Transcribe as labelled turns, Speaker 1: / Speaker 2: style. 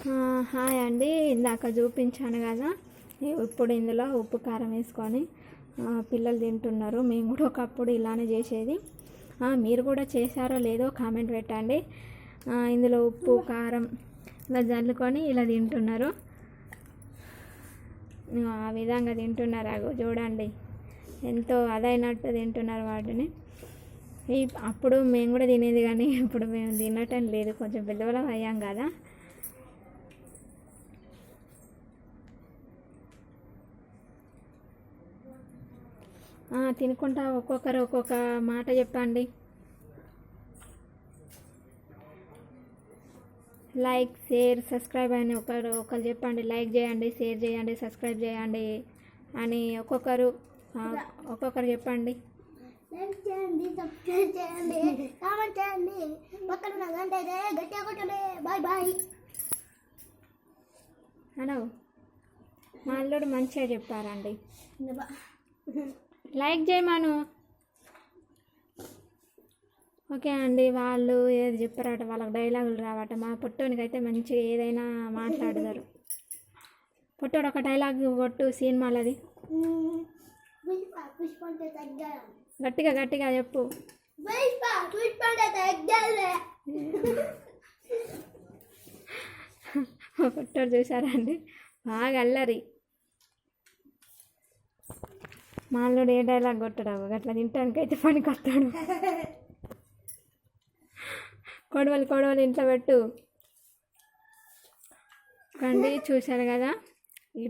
Speaker 1: Hi అండి. ఇందాక చూపించాను కదా, ఇప్పుడు ఇందులో ఉప్పు కారం వేసుకొని పిల్లలు తింటున్నారు. మేము కూడా ఒకప్పుడు ఇలానే చేసేది. మీరు కూడా చేశారో లేదో కామెంట్ పెట్టండి. ఇందులో ఉప్పు కారం ఇలా జల్లుకొని ఇలా తింటున్నారు. ఆ విధంగా తింటున్నారు. అగో చూడండి, ఎంతో అదైనట్టు తింటున్నారు వాటిని. అప్పుడు మేము కూడా తినేది, కానీ ఇప్పుడు మేము తినటం లేదు, కొంచెం పెద్దవాళ్ళం అయ్యాం కదా. తినుకుంటా ఒక్కొక్కరు ఒక్కొక్క మాట చెప్పండి. లైక్, షేర్, సబ్స్క్రైబ్ అని ఒకరు చెప్పండి. లైక్ చేయండి, షేర్ చేయండి, సబ్స్క్రైబ్ చేయండి అని ఒక్కొక్కరు చెప్పండి.
Speaker 2: లైక్ చేయండి, సబ్స్క్రైబ్ చేయండి, కామెంట్ చేయండి, పక్కన ఉన్న గంట అయితే గట్టిగా కొట్టండి. Bye bye.
Speaker 1: హలో, మా అల్లుడు మంచిగా చెప్పారండి. లైక్ చేయమను. ఓకే అండి. వాళ్ళు ఏది చెప్పారట, వాళ్ళకి డైలాగులు రావట. మా పొట్టోనికి అయితే మంచిగా ఏదైనా మాట్లాడతారు. పొట్టోడు ఒక డైలాగ్ కొట్టు సినిమాలది. గట్టిగా గట్టిగా చెప్పు. పొట్టోడు చూసారా అండి, బాగా అల్లరి. మా అల్లుడు ఏ డైలాగ్ కొట్టడావు, అట్లా తింటానికి అయితే పనికి వస్తాడు. కొడవలు ఇంట్లో పెట్టు కండి. చూశారు కదా, ఈ